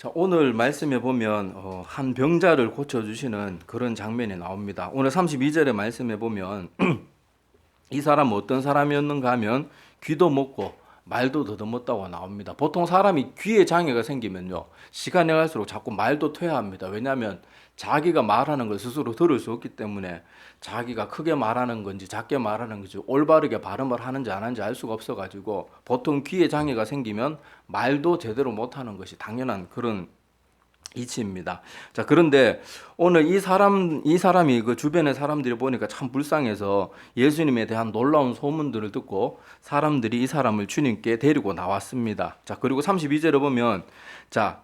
자, 오늘 말씀에 보면 한 병자를 고쳐주시는 그런 장면이 나옵니다. 오늘 32절의 말씀에 보면 이 사람은 어떤 사람이었는가 하면 귀도 먹고 말도 더듬었다고 나옵니다. 보통 사람이 귀에 장애가 생기면요, 시간이 갈수록 자꾸 말도 퇴화합니다. 왜냐하면 자기가 말하는 걸 스스로 들을 수 없기 때문에 자기가 크게 말하는 건지 작게 말하는 건지 올바르게 발음을 하는지 안 하는지 알 수가 없어가지고 보통 귀에 장애가 생기면 말도 제대로 못하는 것이 당연한 그런 이치입니다. 자, 그런데 오늘 이 사람이 그 주변의 사람들이 보니까 참 불쌍해서 예수님에 대한 놀라운 소문들을 듣고 사람들이 이 사람을 주님께 데리고 나왔습니다. 자, 그리고 32절에 보면 자,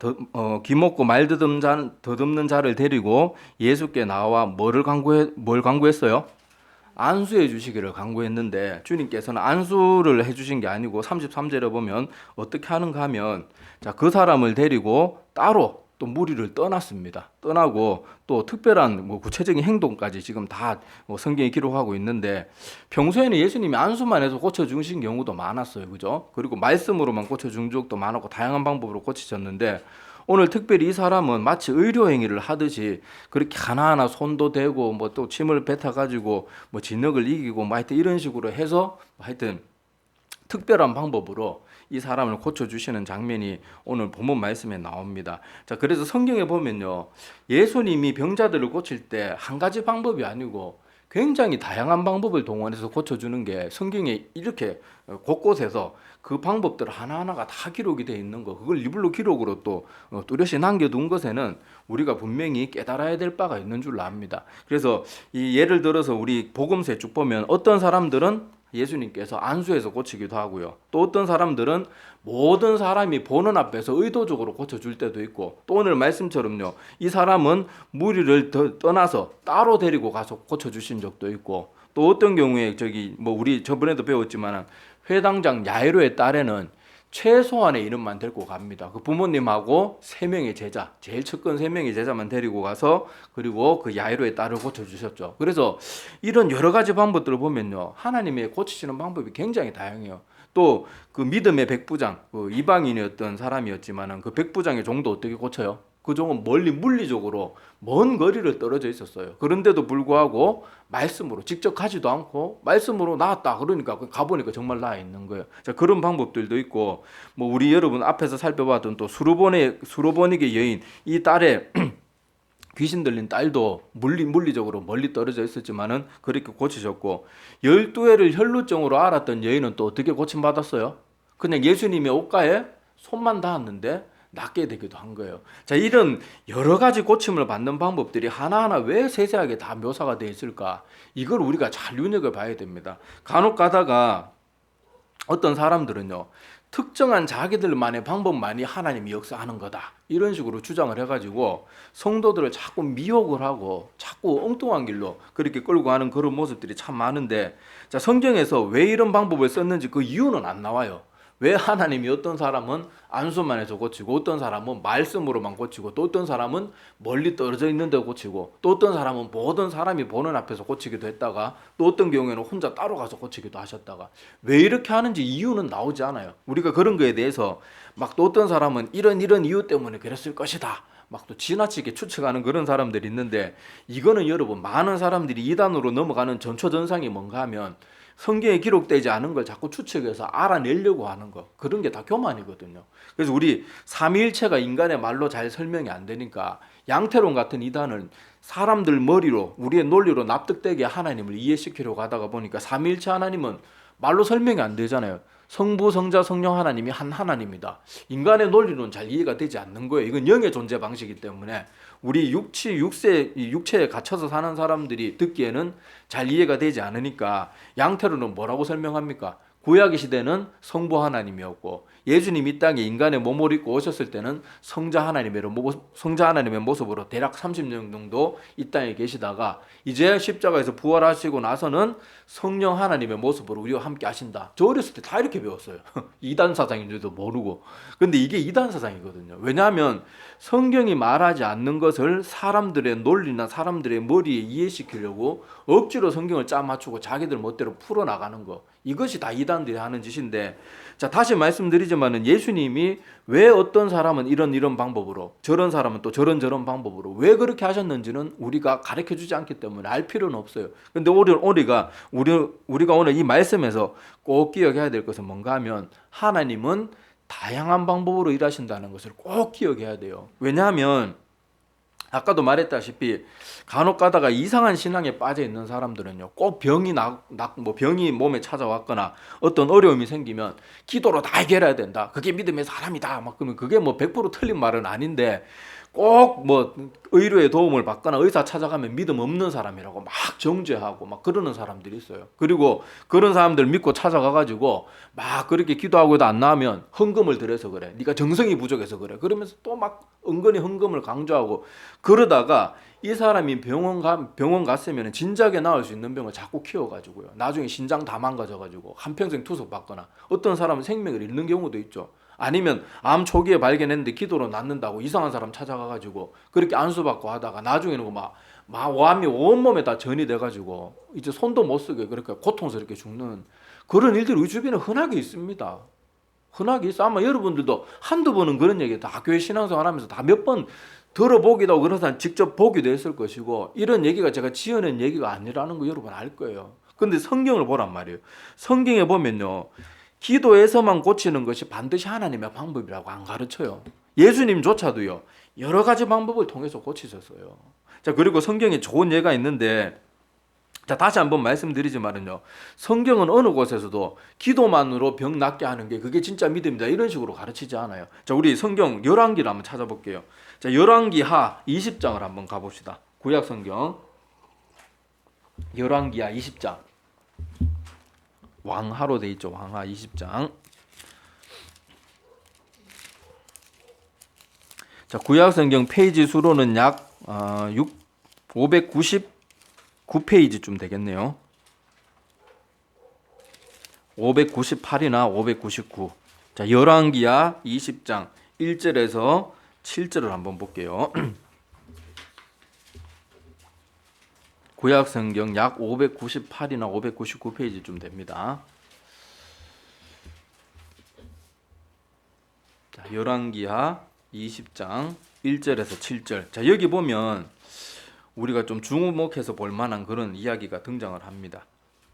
귀 먹고 말 더듬는 자를 데리고 예수께 나와 뭘 강구했어요? 안수해 주시기를 강구했는데 주님께서는 안수를 해 주신 게 아니고 33절에 보면 어떻게 하는가 하면 자, 그 사람을 데리고 따로 또 무리를 떠났습니다. 떠나고 또 특별한 구체적인 행동까지 지금 다 성경에 기록하고 있는데 평소에는 예수님이 안수만 해서 고쳐주신 경우도 많았어요. 그죠? 그리고 말씀으로만 고쳐준 적도 많았고 다양한 방법으로 고치셨는데 오늘 특별히 이 사람은 마치 의료 행위를 하듯이 그렇게 하나하나 손도 대고 뭐 또 침을 뱉어가지고 뭐 진흙을 이기고 뭐 하여튼 이런 식으로 해서 하여튼 특별한 방법으로 이 사람을 고쳐주시는 장면이 오늘 본문 말씀에 나옵니다. 자, 그래서 성경에 보면요, 예수님이 병자들을 고칠 때 한 가지 방법이 아니고 굉장히 다양한 방법을 동원해서 고쳐주는 게 성경에 이렇게 곳곳에서 그 방법들 하나하나가 다 기록이 되어 있는 거, 그걸 리블로 기록으로 또 뚜렷이 남겨둔 것에는 우리가 분명히 깨달아야 될 바가 있는 줄로 압니다. 그래서 이 예를 들어서 우리 복음서에 쭉 보면 어떤 사람들은 예수님께서 안수해서 고치기도 하고요. 또 어떤 사람들은 모든 사람이 보는 앞에서 의도적으로 고쳐줄 때도 있고, 또 오늘 말씀처럼요, 이 사람은 무리를 떠나서 따로 데리고 가서 고쳐주신 적도 있고, 또 어떤 경우에 우리 저번에도 배웠지만 회당장 야이로의 딸에는 최소한의 이름만 데리고 갑니다. 그 부모님하고 3명의 제자, 제일 측근 3명의 제자만 데리고 가서 그리고 그 야이로의 딸을 고쳐주셨죠. 그래서 이런 여러 가지 방법들을 보면요, 하나님의 고치시는 방법이 굉장히 다양해요. 또 그 믿음의 백부장, 그 이방인이었던 사람이었지만은 그 백부장의 종도 어떻게 고쳐요? 그 종은 멀리 물리적으로 먼 거리를 떨어져 있었어요. 그런데도 불구하고 말씀으로 직접 가지도 않고 말씀으로 나았다 그러니까 가보니까 정말 나아 있는 거예요. 자, 그런 방법들도 있고 뭐 우리 여러분 앞에서 살펴봤던 또 수로보닉의 여인 이 딸의 귀신 들린 딸도 물리적으로 멀리 떨어져 있었지만은 그렇게 고치셨고 12회를 혈루증으로 앓았던 여인은 또 어떻게 고침받았어요? 그냥 예수님의 옷가에 손만 닿았는데 낫게 되기도 한 거예요. 자, 이런 여러 가지 고침을 받는 방법들이 하나하나 왜 세세하게 다 묘사가 되어 있을까? 이걸 우리가 잘 눈여겨봐야 됩니다. 간혹 가다가 어떤 사람들은요, 특정한 자기들만의 방법만이 하나님이 역사하는 거다 이런 식으로 주장을 해가지고 성도들을 자꾸 미혹을 하고 자꾸 엉뚱한 길로 그렇게 끌고 가는 그런 모습들이 참 많은데, 자, 성경에서 왜 이런 방법을 썼는지 그 이유는 안 나와요. 왜 하나님이 어떤 사람은 안수만 해서 고치고 어떤 사람은 말씀으로만 고치고 또 어떤 사람은 멀리 떨어져 있는 데 고치고 또 어떤 사람은 모든 사람이 보는 앞에서 고치기도 했다가 또 어떤 경우에는 혼자 따로 가서 고치기도 하셨다가 왜 이렇게 하는지 이유는 나오지 않아요. 우리가 그런 거에 대해서 막 또 어떤 사람은 이런 이유 때문에 그랬을 것이다 막 또 지나치게 추측하는 그런 사람들이 있는데, 이거는 여러분 많은 사람들이 이단으로 넘어가는 전초전상이 뭔가 하면 성경에 기록되지 않은 걸 자꾸 추측해서 알아내려고 하는 거, 그런 게 다 교만이거든요. 그래서 우리 삼위일체가 인간의 말로 잘 설명이 안 되니까 양태론 같은 이단은 사람들 머리로 우리의 논리로 납득되게 하나님을 이해시키려고 하다가 보니까 삼위일체 하나님은 말로 설명이 안 되잖아요. 성부, 성자, 성령 하나님이 한 하나님이다. 인간의 논리로는 잘 이해가 되지 않는 거예요. 이건 영의 존재 방식이기 때문에 우리 육체에 갇혀서 사는 사람들이 듣기에는 잘 이해가 되지 않으니까 양태로는 뭐라고 설명합니까? 구약의 시대는 성부 하나님이었고 예수님이 이 땅에 인간의 몸을 입고 오셨을 때는 성자 하나님의 모습으로 대략 30년 정도 이 땅에 계시다가 이제 십자가에서 부활하시고 나서는 성령 하나님의 모습으로 우리와 함께 하신다. 저 어렸을 때 다 이렇게 배웠어요. 이단 사상인 줄도 모르고. 근데 이게 이단 사상이거든요. 왜냐하면 성경이 말하지 않는 것을 사람들의 논리나 사람들의 머리에 이해시키려고 억지로 성경을 짜 맞추고 자기들 멋대로 풀어나가는 거, 이것이 다 이단들이 하는 짓인데, 자, 다시 말씀드리지만은 예수님이 왜 어떤 사람은 이런 방법으로, 저런 사람은 또 저런 방법으로 왜 그렇게 하셨는지는 우리가 가르쳐 주지 않기 때문에 알 필요는 없어요. 근데 우리가 오늘 이 말씀에서 꼭 기억해야 될 것은 뭔가 하면, 하나님은 다양한 방법으로 일하신다는 것을 꼭 기억해야 돼요. 왜냐하면 아까도 말했다시피 간혹 가다가 이상한 신앙에 빠져 있는 사람들은요, 꼭 병이 몸에 찾아왔거나 어떤 어려움이 생기면 기도로 다 해결해야 된다, 그게 믿음의 사람이다, 막 그러면 그게 뭐 100% 틀린 말은 아닌데, 꼭 뭐 의료의 도움을 받거나 의사 찾아가면 믿음 없는 사람이라고 막 정죄하고 막 그러는 사람들이 있어요. 그리고 그런 사람들 믿고 찾아가가지고 막 그렇게 기도하고 해도 안 나으면 헌금을 드려서 그래, 네가 정성이 부족해서 그래, 그러면서 또 막 은근히 헌금을 강조하고, 그러다가 이 사람이 병원 갔으면 진작에 나을 수 있는 병을 자꾸 키워가지고요, 나중에 신장 다 망가져가지고 한평생 투석받거나, 어떤 사람은 생명을 잃는 경우도 있죠. 아니면 암 초기에 발견했는데 기도로 낫는다고 이상한 사람 찾아가가지고 그렇게 안수받고 하다가 나중에는 막 암이 온몸에 다 전이 돼가지고 이제 손도 못 쓰게 그렇게 고통스럽게 죽는 그런 일들이 우리 주변에 흔하게 있습니다. 흔하게 있어. 아마 여러분들도 한두 번은 그런 얘기 다 교회 신앙생활 하면서 다 몇 번 들어보기도 하고 그런 사람 직접 보기도 했을 것이고, 이런 얘기가 제가 지어낸 얘기가 아니라는 거 여러분 알 거예요. 근데 성경을 보란 말이에요. 성경에 보면요, 기도에서만 고치는 것이 반드시 하나님의 방법이라고 안 가르쳐요. 예수님조차도요, 여러 가지 방법을 통해서 고치셨어요. 자, 그리고 성경에 좋은 예가 있는데, 자, 다시 한번 말씀드리지만은요, 성경은 어느 곳에서도 기도만으로 병 낫게 하는 게 그게 진짜 믿음이다 이런 식으로 가르치지 않아요. 자, 우리 성경 열왕기를 한번 찾아볼게요. 자, 열왕기하 20장을 한번 가봅시다. 구약 성경 열왕기하 20장. 왕하로 돼 있죠. 왕하 20장. 자, 구약 성경 페이지 수로는 약 599페이지쯤 되겠네요. 598이나 599. 자, 열왕기하 20장 1절에서 7절을 한번 볼게요. 구약 성경 약 598이나 599페이지쯤 됩니다. 자, 열왕기하 20장 1절에서 7절. 자, 여기 보면 우리가 좀 주목해서 볼 만한 그런 이야기가 등장을 합니다.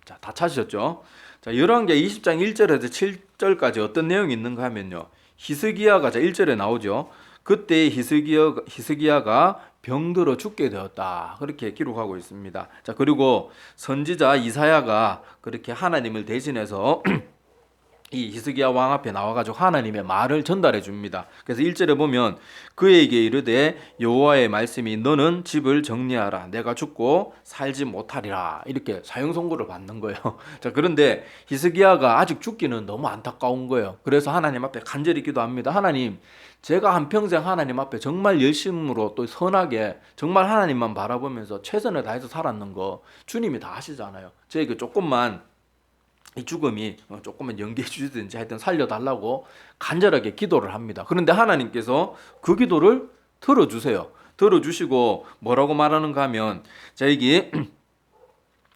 자, 다 찾으셨죠? 자, 열왕기하 20장 1절에서 7절까지 어떤 내용이 있는가 하면요, 히스기야가, 자, 1절에 나오죠. 그때 히스기야가 병들어 죽게 되었다, 그렇게 기록하고 있습니다. 자, 그리고 선지자 이사야가 그렇게 하나님을 대신해서 이 히스기야 왕 앞에 나와가지고 하나님의 말을 전달해 줍니다. 그래서 1절에 보면 그에게 이르되 여호와의 말씀이 너는 집을 정리하라, 내가 죽고 살지 못하리라, 이렇게 사형 선고를 받는 거예요. 자, 그런데 히스기야가 아직 죽기는 너무 안타까운 거예요. 그래서 하나님 앞에 간절히 기도합니다. 하나님, 제가 한평생 하나님 앞에 정말 열심으로 또 선하게 정말 하나님만 바라보면서 최선을 다해서 살았는 거 주님이 다 아시잖아요. 저에게 조금만 이 죽음이 조금만 연기해 주시든지 하여튼 살려달라고 간절하게 기도를 합니다. 그런데 하나님께서 그 기도를 들어주세요. 들어주시고 뭐라고 말하는가 하면, 자, 여기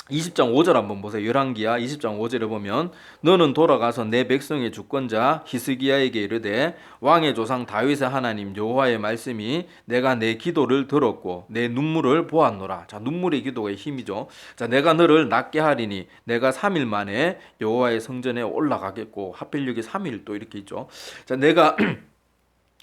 20장 5절 한번 보세요. 열왕기하 20장 5절에 보면 너는 돌아가서 내 백성의 주권자 히스기야에게 이르되 왕의 조상 다윗의 하나님 여호와의 말씀이 내가 내 기도를 들었고 내 눈물을 보았노라. 자, 눈물의 기도의 힘이죠. 자, 내가 너를 낫게 하리니 내가 3일 만에 여호와의 성전에 올라가겠고, 하필 여기 3일 또 이렇게 있죠. 자, 내가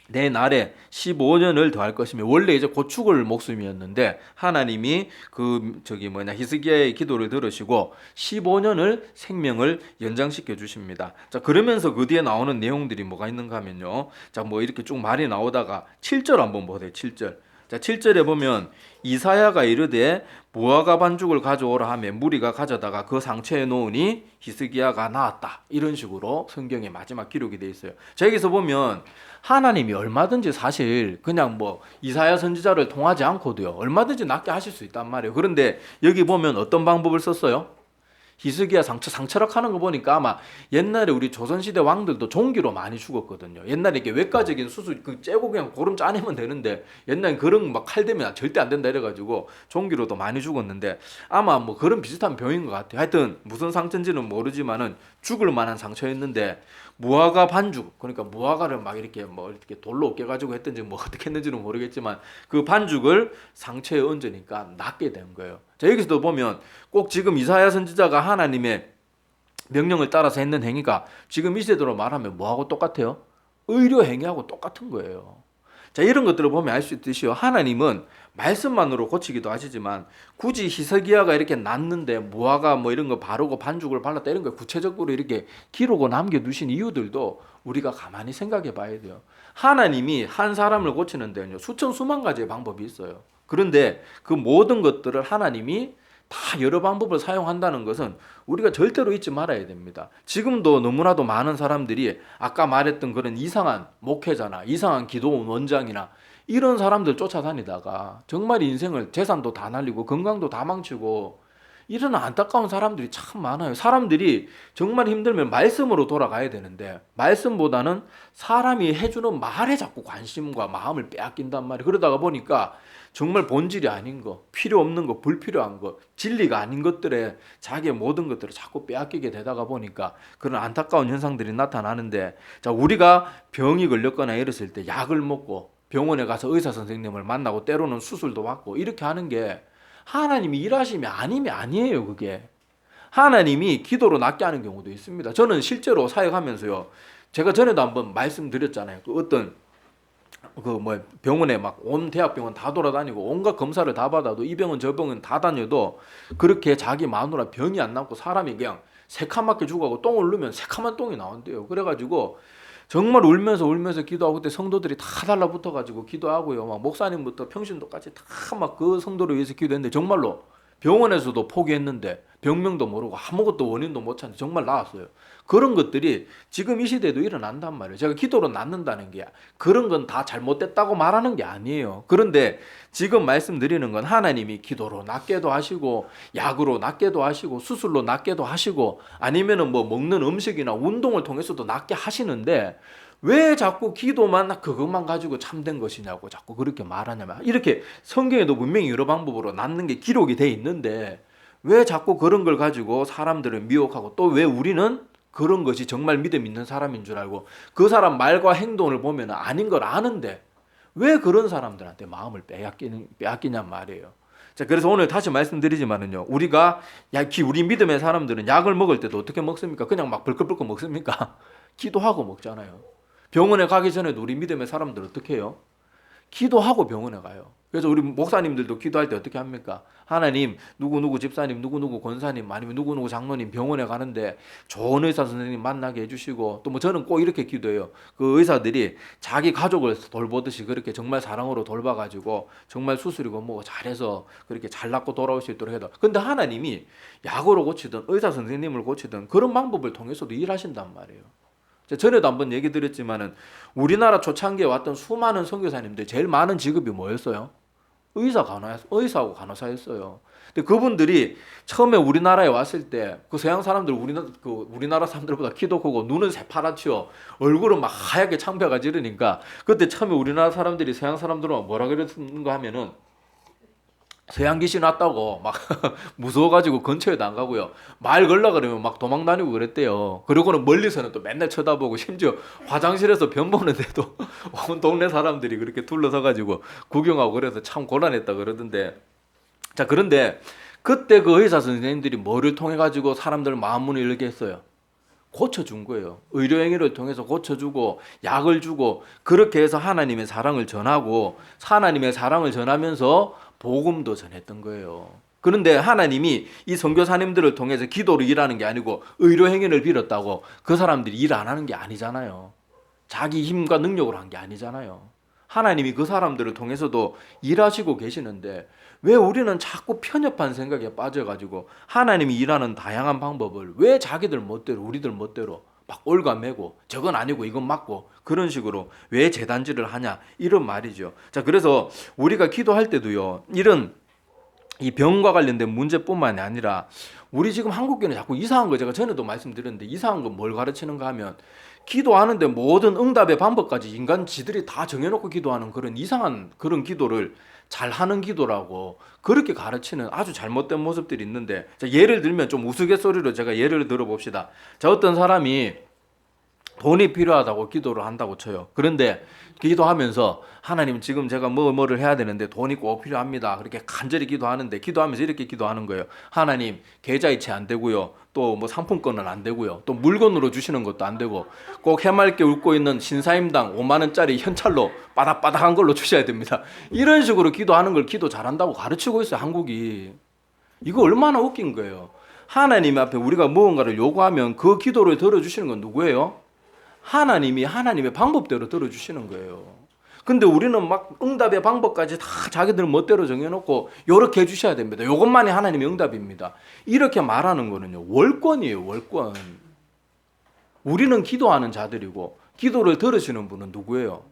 내 날에 15년을 더할 것이며, 원래 이제 곧 죽을 목숨이었는데 하나님이 히스기야의 기도를 들으시고 15년을 생명을 연장시켜 주십니다. 자, 그러면서 그 뒤에 나오는 내용들이 뭐가 있는가 하면요, 자, 뭐 이렇게 쭉 말이 나오다가 7절 한번 보세요. 7절. 자, 7절에 보면 이사야가 이르되 무화과 반죽을 가져오라 하며 무리가 가져다가 그 상처에 놓으니 히스기야가 나았다, 이런 식으로 성경의 마지막 기록이 되어 있어요. 자, 여기서 보면 하나님이 얼마든지 사실 그냥 뭐 이사야 선지자를 통하지 않고도요 얼마든지 낫게 하실 수 있단 말이에요. 그런데 여기 보면 어떤 방법을 썼어요? 희석이야 상처락 하는 거 보니까 아마 옛날에 우리 조선시대 왕들도 종기로 많이 죽었거든요. 옛날에 이게 외과적인 수술 그 째고 그냥 고름 짜내면 되는데 옛날엔 그런 막 칼 대면 절대 안 된다 이래가지고 종기로도 많이 죽었는데 아마 뭐 그런 비슷한 병인 것 같아요. 하여튼 무슨 상처인지는 모르지만은 죽을 만한 상처였는데 무화과 반죽, 그러니까 무화과를 막 이렇게 뭐 이렇게 돌로 깨가지고 했든지 뭐 어떻게 했는지는 모르겠지만 그 반죽을 상처에 얹으니까 낫게 된 거예요. 자, 여기서도 보면 꼭 지금 이사야 선지자가 하나님의 명령을 따라서 했는 행위가 지금 이 세대로 말하면 뭐하고 똑같아요? 의료 행위하고 똑같은 거예요. 자, 이런 것들을 보면 알 수 있듯이요. 하나님은 말씀만으로 고치기도 하시지만 굳이 히스기야가 이렇게 났는데 무화과 뭐 이런 거 바르고 반죽을 발랐다 이런 거 구체적으로 이렇게 기록을 남겨두신 이유들도 우리가 가만히 생각해 봐야 돼요. 하나님이 한 사람을 고치는 데는요, 수천 수만 가지의 방법이 있어요. 그런데 그 모든 것들을 하나님이 다 여러 방법을 사용한다는 것은 우리가 절대로 잊지 말아야 됩니다. 지금도 너무나도 많은 사람들이 아까 말했던 그런 이상한 목회자나 이상한 기도원 원장이나 이런 사람들 쫓아다니다가 정말 인생을 재산도 다 날리고 건강도 다 망치고 이런 안타까운 사람들이 참 많아요. 사람들이 정말 힘들면 말씀으로 돌아가야 되는데 말씀보다는 사람이 해주는 말에 자꾸 관심과 마음을 빼앗긴단 말이에요. 그러다가 보니까 정말 본질이 아닌 거, 필요 없는 거, 불필요한 거, 진리가 아닌 것들에 자기의 모든 것들을 자꾸 빼앗기게 되다가 보니까 그런 안타까운 현상들이 나타나는데, 자, 우리가 병이 걸렸거나 이랬을 때 약을 먹고 병원에 가서 의사 선생님을 만나고 때로는 수술도 받고 이렇게 하는 게 하나님이 일하심이 아니면 아니에요. 그게 하나님이 기도로 낫게 하는 경우도 있습니다. 저는 실제로 사역하면서요, 제가 전에도 한번 말씀드렸잖아요. 그 어떤 병원에 막 온 대학병원 다 돌아다니고 온갖 검사를 다 받아도 이 병은 저 병은 다 다녀도 그렇게 자기 마누라 병이 안 낫고 사람이 그냥 새카맣게 죽어가고 똥을 누면 새카만 똥이 나온대요. 그래가지고 정말 울면서 기도하고 그때 성도들이 다 달라붙어가지고 기도하고요. 막 목사님부터 평신도까지 다 막 그 성도를 위해서 기도했는데 정말로 병원에서도 포기했는데 병명도 모르고 아무것도 원인도 못 찾는데 정말 나았어요. 그런 것들이 지금 이 시대에도 일어난단 말이에요. 제가 기도로 낫는다는 게 그런 건 다 잘못됐다고 말하는 게 아니에요. 그런데 지금 말씀드리는 건 하나님이 기도로 낫게도 하시고 약으로 낫게도 하시고 수술로 낫게도 하시고 아니면은 뭐 먹는 음식이나 운동을 통해서도 낫게 하시는데 왜 자꾸 기도만 그것만 가지고 참된 것이냐고 자꾸 그렇게 말하냐면, 이렇게 성경에도 분명히 여러 방법으로 낫는 게 기록이 돼 있는데 왜 자꾸 그런 걸 가지고 사람들을 미혹하고 또 왜 우리는 그런 것이 정말 믿음 있는 사람인 줄 알고 그 사람 말과 행동을 보면 아닌 걸 아는데 왜 그런 사람들한테 마음을 빼앗기냔 말이에요. 자, 그래서 오늘 다시 말씀드리지만은요, 우리가 우리 믿음의 사람들은 약을 먹을 때도 어떻게 먹습니까? 그냥 막 벌컥벌컥 먹습니까? 기도하고 먹잖아요. 병원에 가기 전에도 우리 믿음의 사람들 어떻게 해요? 기도하고 병원에 가요. 그래서 우리 목사님들도 기도할 때 어떻게 합니까? 하나님, 누구누구 집사님, 누구누구 권사님, 아니면 누구누구 장로님 병원에 가는데 좋은 의사 선생님 만나게 해주시고, 또 뭐 저는 꼭 이렇게 기도해요. 그 의사들이 자기 가족을 돌보듯이 그렇게 정말 사랑으로 돌봐가지고 정말 수술이고 뭐 잘해서 그렇게 잘 낫고 돌아올 수 있도록 해도. 근데 하나님이 약으로 고치든 의사 선생님을 고치든 그런 방법을 통해서도 일하신단 말이에요. 전에도 한번 얘기 드렸지만은 우리나라 초창기에 왔던 수많은 선교사님들 제일 많은 직업이 뭐였어요? 의사하고 간호사였어요. 근데 그분들이 처음에 우리나라에 왔을 때 그 서양 사람들 우리나라 사람들보다 키도 크고 눈은 새파랗지요. 얼굴은 막 하얗게 창백하지 이러니까 그때 처음에 우리나라 사람들이 서양 사람들은 뭐라 그랬는가 하면은 서양 귀신 왔다고 막 무서워가지고 근처에도 안 가고요. 말 걸라 그러면 막 도망 다니고 그랬대요. 그리고는 멀리서는 또 맨날 쳐다보고 심지어 화장실에서 변 보는데도 온 동네 사람들이 그렇게 둘러서가지고 구경하고 그래서 참 곤란했다 그러던데. 자, 그런데 그때 그 의사 선생님들이 뭐를 통해 가지고 사람들 마음문을 열게 했어요? 고쳐준 거예요. 의료행위를 통해서 고쳐주고 약을 주고 그렇게 해서 하나님의 사랑을 전하고 하나님의 사랑을 전하면서 복음도 전했던 거예요. 그런데 하나님이 이 선교사님들을 통해서 기도로 일하는 게 아니고 의료행위를 빌었다고 그 사람들이 일 안 하는 게 아니잖아요. 자기 힘과 능력으로 한 게 아니잖아요. 하나님이 그 사람들을 통해서도 일하시고 계시는데 왜 우리는 자꾸 편협한 생각에 빠져가지고 하나님이 일하는 다양한 방법을 왜 자기들 멋대로 우리들 멋대로 막 올가매고 저건 아니고 이건 맞고 그런 식으로 왜 재단지를 하냐 이런 말이죠. 자, 그래서 우리가 기도할 때도요, 이런 이 병과 관련된 문제뿐만이 아니라 우리 지금 한국교회는 자꾸 이상한 거, 제가 전에도 말씀드렸는데 이상한 거 뭘 가르치는가 하면 기도하는데 모든 응답의 방법까지 인간 지들이 다 정해놓고 기도하는 그런 이상한 그런 기도를 잘하는 기도라고 그렇게 가르치는 아주 잘못된 모습들이 있는데, 자, 예를 들면 좀 우스갯소리로 제가 예를 들어봅시다. 자, 어떤 사람이 돈이 필요하다고 기도를 한다고 쳐요. 그런데 기도하면서 하나님 지금 제가 뭐를 해야 되는데 돈이 꼭 필요합니다. 그렇게 간절히 기도하는데 기도하면서 이렇게 기도하는 거예요. 하나님 계좌이체 안 되고요. 또 뭐 상품권은 안 되고요. 또 물건으로 주시는 것도 안 되고 꼭 해맑게 웃고 있는 신사임당 5만 원짜리 현찰로 바닥바닥한 걸로 주셔야 됩니다. 이런 식으로 기도하는 걸 기도 잘한다고 가르치고 있어요, 한국이. 이거 얼마나 웃긴 거예요. 하나님 앞에 우리가 무언가를 요구하면 그 기도를 들어주시는 건 누구예요? 하나님이 하나님의 방법대로 들어주시는 거예요. 근데 우리는 막 응답의 방법까지 다 자기들 멋대로 정해놓고 요렇게 해주셔야 됩니다. 요것만이 하나님의 응답입니다. 이렇게 말하는 거는요, 월권이에요, 월권. 우리는 기도하는 자들이고 기도를 들으시는 분은 누구예요?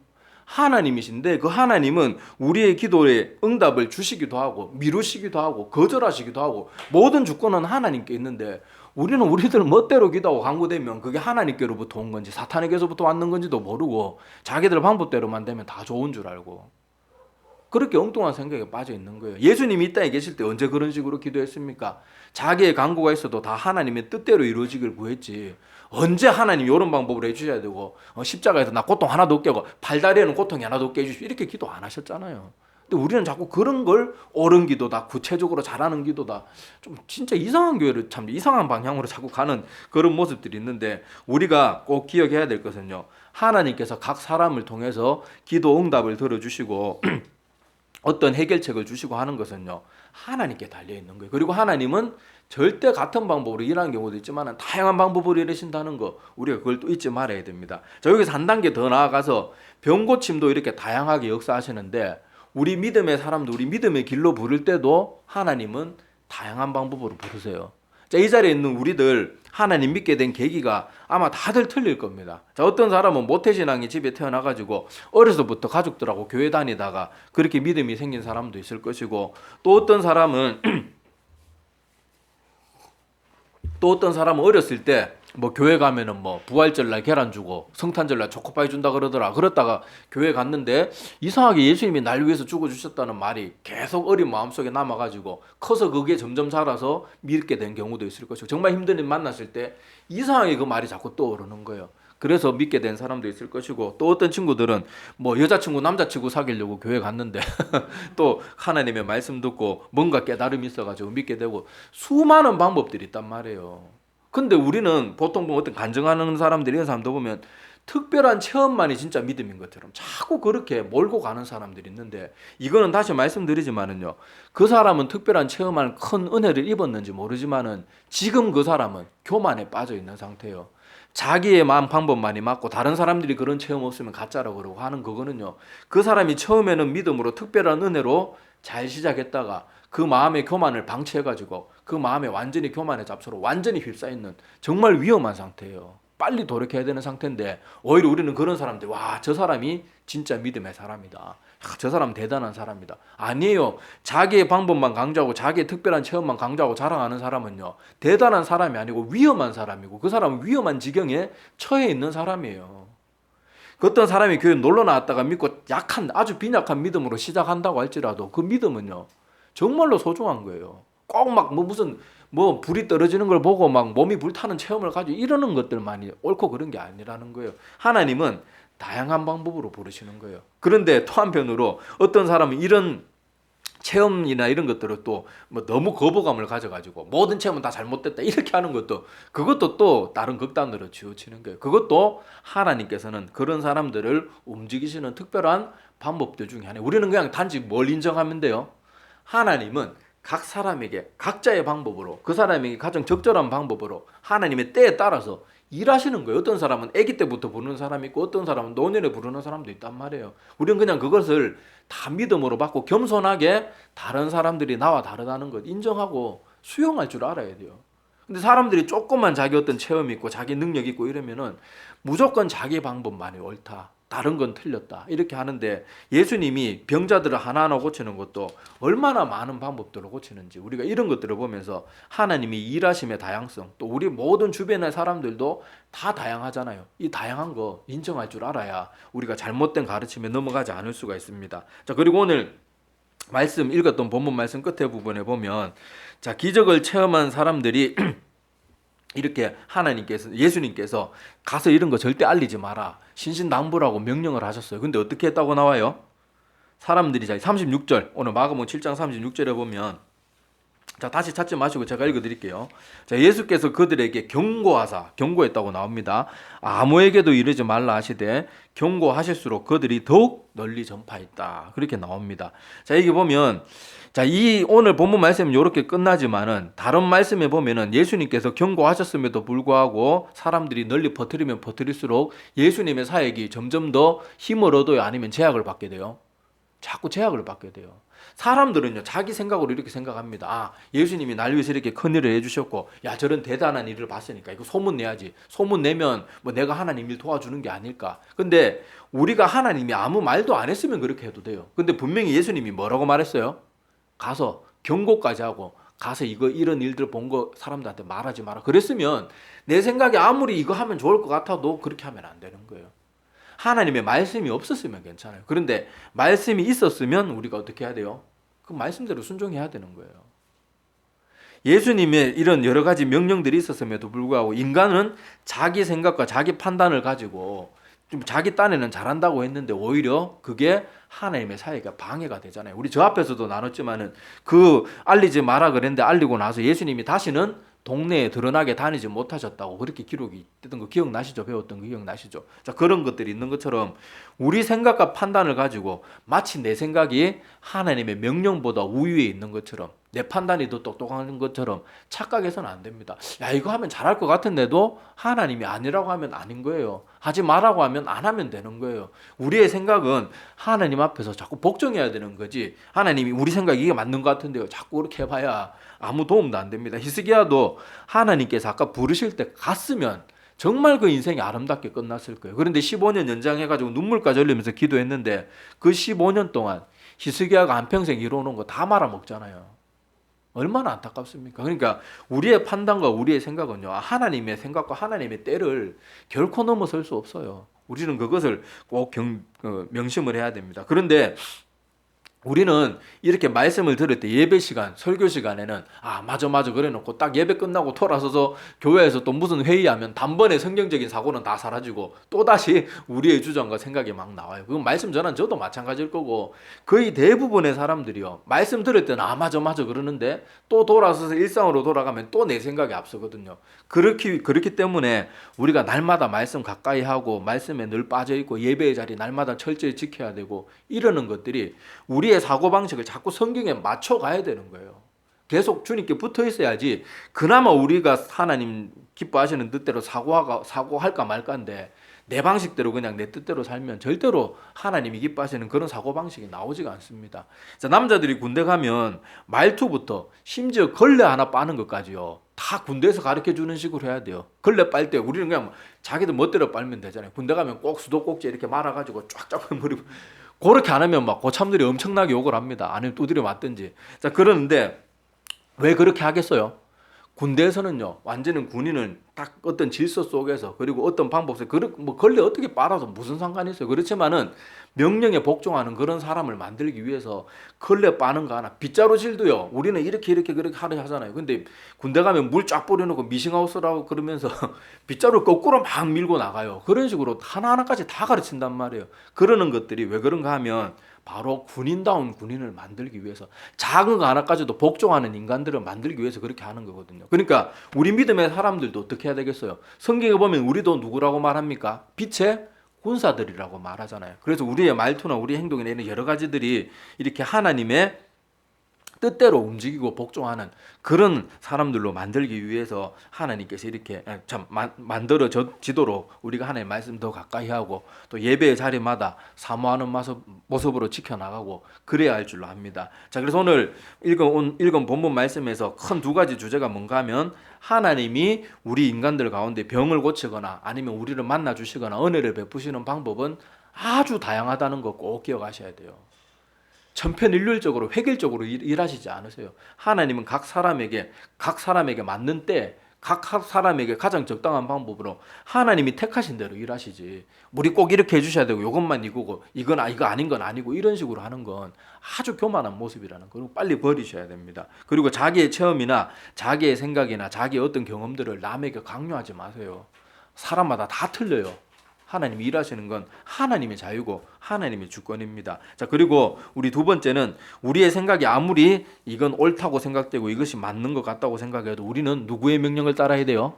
하나님이신데 그 하나님은 우리의 기도에 응답을 주시기도 하고 미루시기도 하고 거절하시기도 하고 모든 주권은 하나님께 있는데 우리는 우리들 멋대로 기도하고 간구되면 그게 하나님께로부터 온 건지 사탄에게서부터 왔는 건지도 모르고 자기들 방법대로만 되면 다 좋은 줄 알고 그렇게 엉뚱한 생각에 빠져 있는 거예요. 예수님이 이 땅에 계실 때 언제 그런 식으로 기도했습니까? 자기의 간구가 있어도 다 하나님의 뜻대로 이루어지길 구했지. 언제 하나님 이런 방법으로 해주셔야 되고 십자가에서 나 고통 하나도 없게 하고 팔다리에는 고통이 하나도 없게 해주시오 이렇게 기도 안 하셨잖아요. 근데 우리는 자꾸 그런 걸 옳은 기도다, 구체적으로 잘하는 기도다, 좀 진짜 이상한 교회를 참 이상한 방향으로 자꾸 가는 그런 모습들이 있는데 우리가 꼭 기억해야 될 것은요, 하나님께서 각 사람을 통해서 기도 응답을 들어주시고 어떤 해결책을 주시고 하는 것은요, 하나님께 달려있는 거예요. 그리고 하나님은 절대 같은 방법으로 일하는 경우도 있지만 다양한 방법으로 일하신다는 거 우리가 그걸 또 잊지 말아야 됩니다. 자, 여기서 한 단계 더 나아가서 병고침도 이렇게 다양하게 역사하시는데 우리 믿음의 사람도 우리 믿음의 길로 부를 때도 하나님은 다양한 방법으로 부르세요. 자, 이 자리에 있는 우리들 하나님 믿게 된 계기가 아마 다들 틀릴 겁니다. 자, 어떤 사람은 모태신앙이 집에 태어나가지고 어려서부터 가족들하고 교회 다니다가 그렇게 믿음이 생긴 사람도 있을 것이고 또 어떤 사람은 어렸을 때 뭐 교회 가면은 뭐 부활절날 계란 주고 성탄절날 초코파이 준다 그러더라. 그러다가 교회 갔는데 이상하게 예수님이 날 위해서 죽어주셨다는 말이 계속 어린 마음속에 남아가지고 커서 그게 점점 자라서 믿게 된 경우도 있을 것이고 정말 힘든 일 만났을 때 이상하게 그 말이 자꾸 떠오르는 거예요. 그래서 믿게 된 사람도 있을 것이고 또 어떤 친구들은 뭐 여자친구 남자친구 사귀려고 교회 갔는데 또 하나님의 말씀 듣고 뭔가 깨달음이 있어가지고 믿게 되고 수많은 방법들이 있단 말이에요. 근데 우리는 보통 어떤 간증하는 사람들 이런 사람도 보면 특별한 체험만이 진짜 믿음인 것처럼 자꾸 그렇게 몰고 가는 사람들이 있는데 이거는 다시 말씀드리지만은요, 그 사람은 특별한 체험한 큰 은혜를 입었는지 모르지만은 지금 그 사람은 교만에 빠져 있는 상태예요. 자기의 마음 방법만이 맞고 다른 사람들이 그런 체험 없으면 가짜라고 그러고 하는 그거는요, 그 사람이 처음에는 믿음으로 특별한 은혜로 잘 시작했다가 그 마음의 교만을 방치해가지고 그 마음에 완전히 교만의 잡초로 완전히 휩싸이는 정말 위험한 상태예요. 빨리 돌이켜야 되는 상태인데 오히려 우리는 그런 사람들, 와, 저 사람이 진짜 믿음의 사람이다, 저 사람 대단한 사람이다. 아니에요. 자기의 방법만 강조하고 자기의 특별한 체험만 강조하고 자랑하는 사람은요, 대단한 사람이 아니고 위험한 사람이고 그 사람은 위험한 지경에 처해 있는 사람이에요. 그 어떤 사람이 교회 놀러 나왔다가 믿고 약한 아주 빈약한 믿음으로 시작한다고 할지라도 그 믿음은요 정말로 소중한 거예요. 꼭 막 무슨 불이 떨어지는 걸 보고 막 몸이 불타는 체험을 가지고 이러는 것들만이 옳고 그런 게 아니라는 거예요. 하나님은 다양한 방법으로 부르시는 거예요. 그런데 또 한편으로 어떤 사람은 이런 체험이나 이런 것들을 또 뭐 너무 거부감을 가져가지고 모든 체험은 다 잘못됐다 이렇게 하는 것도 그것도 또 다른 극단으로 치우치는 거예요. 그것도 하나님께서는 그런 사람들을 움직이시는 특별한 방법들 중에 하나예요. 우리는 그냥 단지 뭘 인정하면 돼요? 하나님은 각 사람에게 각자의 방법으로 그 사람에게 가장 적절한 방법으로 하나님의 때에 따라서 일하시는 거예요. 어떤 사람은 아기 때부터 부르는 사람이 있고 어떤 사람은 노년에 부르는 사람도 있단 말이에요. 우리는 그냥 그것을 다 믿음으로 받고 겸손하게 다른 사람들이 나와 다르다는 것 인정하고 수용할 줄 알아야 돼요. 근데 사람들이 조금만 자기 어떤 체험이 있고 자기 능력이 있고 이러면은 무조건 자기 방법만이 옳다, 다른 건 틀렸다 이렇게 하는데 예수님이 병자들을 하나하나 고치는 것도 얼마나 많은 방법들로 고치는지 우리가 이런 것들을 보면서 하나님이 일하심의 다양성 또 우리 모든 주변의 사람들도 다 다양하잖아요. 이 다양한 거 인정할 줄 알아야 우리가 잘못된 가르침에 넘어가지 않을 수가 있습니다. 자, 그리고 오늘 말씀 읽었던 본문 말씀 끝에 부분에 보면 자, 기적을 체험한 사람들이 이렇게 하나님께서 예수님께서 가서 이런 거 절대 알리지 마라 신신당부라고 명령을 하셨어요. 근데 어떻게 했다고 나와요? 사람들이 자 36절 오늘 마가복음 7장 36절에 보면 자 다시 찾지 마시고 제가 읽어드릴게요. 자 예수께서 그들에게 경고했다고 나옵니다. 아무에게도 이르지 말라 하시되 경고하실수록 그들이 더욱 널리 전파했다 그렇게 나옵니다. 자 여기 보면 자, 이 오늘 본문 말씀은 이렇게 끝나지만은 다른 말씀에 보면은 예수님께서 경고하셨음에도 불구하고 사람들이 널리 퍼뜨리면 퍼뜨릴수록 예수님의 사역이 점점 더 힘을 얻어요? 아니면 제약을 받게 돼요? 자꾸 제약을 받게 돼요. 사람들은요, 자기 생각으로 이렇게 생각합니다. 아, 예수님이 날 위해서 이렇게 큰 일을 해주셨고, 야, 저런 대단한 일을 봤으니까 이거 소문 내야지. 소문 내면 뭐 내가 하나님 일 도와주는 게 아닐까. 근데 우리가 하나님이 아무 말도 안 했으면 그렇게 해도 돼요. 근데 분명히 예수님이 뭐라고 말했어요? 가서 경고까지 하고 가서 이런 일들 본 거 사람들한테 말하지 마라. 그랬으면 내 생각에 아무리 이거 하면 좋을 것 같아도 그렇게 하면 안 되는 거예요. 하나님의 말씀이 없었으면 괜찮아요. 그런데 말씀이 있었으면 우리가 어떻게 해야 돼요? 그 말씀대로 순종해야 되는 거예요. 예수님의 이런 여러 가지 명령들이 있었음에도 불구하고 인간은 자기 생각과 자기 판단을 가지고 좀 자기 딴에는 잘한다고 했는데 오히려 그게 하나님의 사역에 방해가 되잖아요. 우리 저 앞에서도 나눴지만은 그 알리지 마라 그랬는데 알리고 나서 예수님이 다시는 동네에 드러나게 다니지 못하셨다고 그렇게 기록이 됐던 거 기억나시죠? 배웠던 거 기억나시죠? 자, 그런 것들이 있는 것처럼 우리 생각과 판단을 가지고 마치 내 생각이 하나님의 명령보다 우위에 있는 것처럼 내 판단이 더 똑똑한 것처럼 착각해서는 안 됩니다. 야, 이거 하면 잘할 것 같은데도 하나님이 아니라고 하면 아닌 거예요. 하지 말라고 하면 안 하면 되는 거예요. 우리의 생각은 하나님 앞에서 자꾸 복종해야 되는 거지. 하나님이 우리 생각이 이게 맞는 것 같은데요. 자꾸 그렇게 해봐야 아무 도움도 안 됩니다. 히스기야도 하나님께서 아까 부르실 때 갔으면 정말 그 인생이 아름답게 끝났을 거예요. 그런데 15년 연장해가지고 눈물까지 흘리면서 기도했는데 그 15년 동안 히스기야가 한평생 이뤄놓은 거 다 말아먹잖아요. 얼마나 안타깝습니까? 그러니까 우리의 판단과 우리의 생각은요, 하나님의 생각과 하나님의 때를 결코 넘어설 수 없어요. 우리는 그것을 꼭 명심을 해야 됩니다. 그런데 우리는 이렇게 말씀을 들을 때 예배 시간, 설교 시간에는 맞아 그래 놓고 딱 예배 끝나고 돌아서서 교회에서 또 무슨 회의하면 단번에 성경적인 사고는 다 사라지고 또다시 우리의 주장과 생각이 막 나와요. 그건 말씀 전한 저도 마찬가지일 거고 거의 대부분의 사람들이요. 말씀 들을 때는 맞아 그러는데 또 돌아서서 일상으로 돌아가면 또 내 생각이 앞서거든요. 그렇기 때문에 우리가 날마다 말씀 가까이 하고 말씀에 늘 빠져있고 예배의 자리 날마다 철저히 지켜야 되고 이러는 것들이 우리의 사고방식을 자꾸 성경에 맞춰가야 되는 거예요. 계속 주님께 붙어 있어야지 그나마 우리가 하나님 기뻐하시는 뜻대로 사고할까 말까인데 내 방식대로 그냥 내 뜻대로 살면 절대로 하나님이 기뻐하시는 그런 사고방식이 나오지가 않습니다. 자, 남자들이 군대 가면 말투부터 심지어 걸레 하나 빠는 것까지요. 다 군대에서 가르쳐주는 식으로 해야 돼요. 걸레 빨 때 우리는 그냥 자기들 멋대로 빨면 되잖아요. 군대 가면 꼭 수도꼭지 이렇게 말아가지고 쫙쫙 버리고 그렇게 안 하면 막 고참들이 엄청나게 욕을 합니다. 아니면 두드려 맞든지. 자, 그러는데 왜 그렇게 하겠어요? 군대에서는요, 완전히 군인은 딱 어떤 질서 속에서 그리고 어떤 방법에서 뭐 걸레 어떻게 빨아도 무슨 상관이 있어요. 그렇지만은 명령에 복종하는 그런 사람을 만들기 위해서 걸레 빠는 거 하나, 빗자루질도요. 우리는 이렇게 그렇게 하잖아요. 근데 군대 가면 물 쫙 뿌려놓고 미싱하우스라고 그러면서 빗자루 거꾸로 막 밀고 나가요. 그런 식으로 하나하나까지 다 가르친단 말이에요. 그러는 것들이 왜 그런가 하면 바로 군인다운 군인을 만들기 위해서 작은 거 하나까지도 복종하는 인간들을 만들기 위해서 그렇게 하는 거거든요. 그러니까 우리 믿음의 사람들도 어떻게 해야 되겠어요? 성경에 보면 우리도 누구라고 말합니까? 빛의 군사들이라고 말하잖아요. 그래서 우리의 말투나 우리 행동이나 이런 여러 가지들이 이렇게 하나님의 뜻대로 움직이고 복종하는 그런 사람들로 만들기 위해서 하나님께서 이렇게 참 만들어지도록 우리가 하나님의 말씀 더 가까이 하고 또 예배의 자리마다 사모하는 모습으로 지켜나가고 그래야 할 줄로 압니다. 자, 그래서 오늘 읽은 본문 말씀에서 큰 두 가지 주제가 뭔가 하면 하나님이 우리 인간들 가운데 병을 고치거나 아니면 우리를 만나 주시거나 은혜를 베푸시는 방법은 아주 다양하다는 거 꼭 기억하셔야 돼요. 천편일률적으로 획일적으로 일하시지 않으세요. 하나님은 각 사람에게 맞는 때 각 사람에게 가장 적당한 방법으로 하나님이 택하신 대로 일하시지. 우리 꼭 이렇게 해주셔야 되고 이것만 이거고 이거 아닌 건 아니고 이런 식으로 하는 건 아주 교만한 모습이라는 거 빨리 버리셔야 됩니다. 그리고 자기의 체험이나 자기의 생각이나 자기의 어떤 경험들을 남에게 강요하지 마세요. 사람마다 다 틀려요. 하나님이 일하시는 건 하나님의 자유고 하나님의 주권입니다. 자, 그리고 우리 두 번째는 우리의 생각이 아무리 이건 옳다고 생각되고 이것이 맞는 것 같다고 생각해도 우리는 누구의 명령을 따라야 돼요?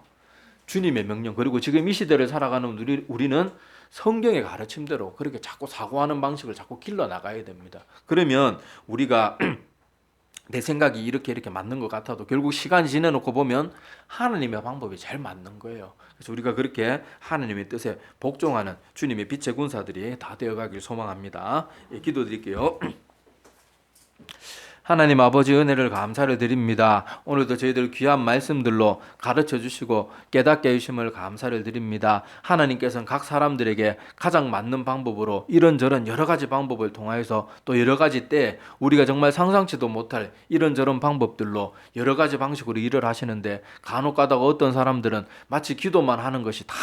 주님의 명령. 그리고 지금 이 시대를 살아가는 우리는 성경의 가르침대로 그렇게 자꾸 사고하는 방식을 자꾸 길러 나가야 됩니다. 그러면 우리가 내 생각이 이렇게 맞는 것 같아도 결국 시간이 지나놓고 보면 하나님의 방법이 제일 맞는 거예요. 그래서 우리가 그렇게 하나님의 뜻에 복종하는 주님의 빛의 군사들이 다 되어가길 소망합니다. 예, 기도드릴게요. 하나님 아버지 은혜를 감사를 드립니다. 오늘도 저희들 귀한 말씀들로 가르쳐 주시고 깨닫게 해주심을 감사를 드립니다. 하나님께서는 각 사람들에게 가장 맞는 방법으로 이런저런 여러 가지 방법을 통하여서 또 여러 가지 때 우리가 정말 상상치도 못할 이런저런 방법들로 여러 가지 방식으로 일을 하시는데 간혹 가다가 어떤 사람들은 마치 기도만 하는 것이 다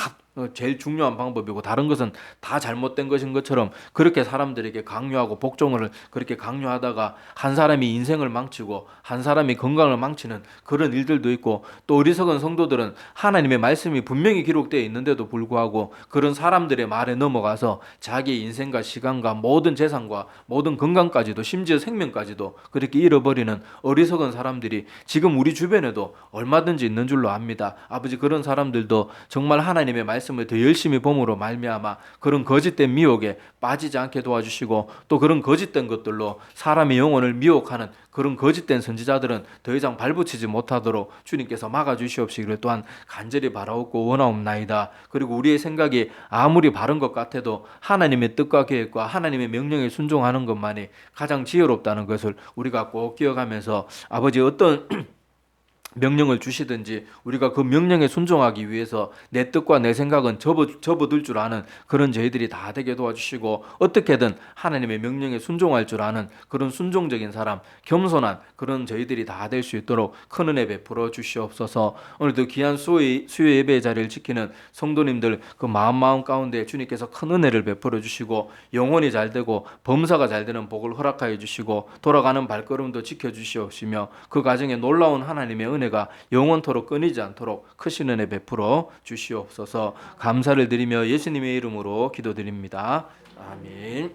제일 중요한 방법이고 다른 것은 다 잘못된 것인 것처럼 그렇게 사람들에게 강요하고 복종을 그렇게 강요하다가 한 사람이 인생을 망치고 한 사람이 건강을 망치는 그런 일들도 있고 또 어리석은 성도들은 하나님의 말씀이 분명히 기록되어 있는데도 불구하고 그런 사람들의 말에 넘어가서 자기의 인생과 시간과 모든 재산과 모든 건강까지도 심지어 생명까지도 그렇게 잃어버리는 어리석은 사람들이 지금 우리 주변에도 얼마든지 있는 줄로 압니다. 아버지, 그런 사람들도 정말 하나님의 말씀을 더 열심히 봄으로 말미암아 그런 거짓된 미혹에 빠지지 않게 도와주시고 또 그런 거짓된 것들로 사람의 영혼을 미혹하는 그런 거짓된 선지자들은 더 이상 발붙이지 못하도록 주님께서 막아주시옵시기를 또한 간절히 바라옵고 원하옵나이다. 그리고 우리의 생각이 아무리 바른 것 같아도 하나님의 뜻과 계획과 하나님의 명령에 순종하는 것만이 가장 지혜롭다는 것을 우리가 꼭 기억하면서 아버지 어떤 명령을 주시든지 우리가 그 명령에 순종하기 위해서 내 뜻과 내 생각은 접어둘 줄 아는 그런 저희들이 다 되게 도와주시고 어떻게든 하나님의 명령에 순종할 줄 아는 그런 순종적인 사람, 겸손한 그런 저희들이 다 될 수 있도록 큰 은혜 베풀어 주시옵소서. 오늘도 귀한 수요 예배의 자리를 지키는 성도님들 그 마음 가운데 주님께서 큰 은혜를 베풀어 주시고 영혼이 잘 되고 범사가 잘 되는 복을 허락하여 주시고 돌아가는 발걸음도 지켜주시옵시며 그 가정에 놀라운 하나님의 은혜가 영원토록 끊이지 않도록 크신 은혜 베풀어 주시옵소서. 감사를 드리며 예수님의 이름으로 기도드립니다. 아멘.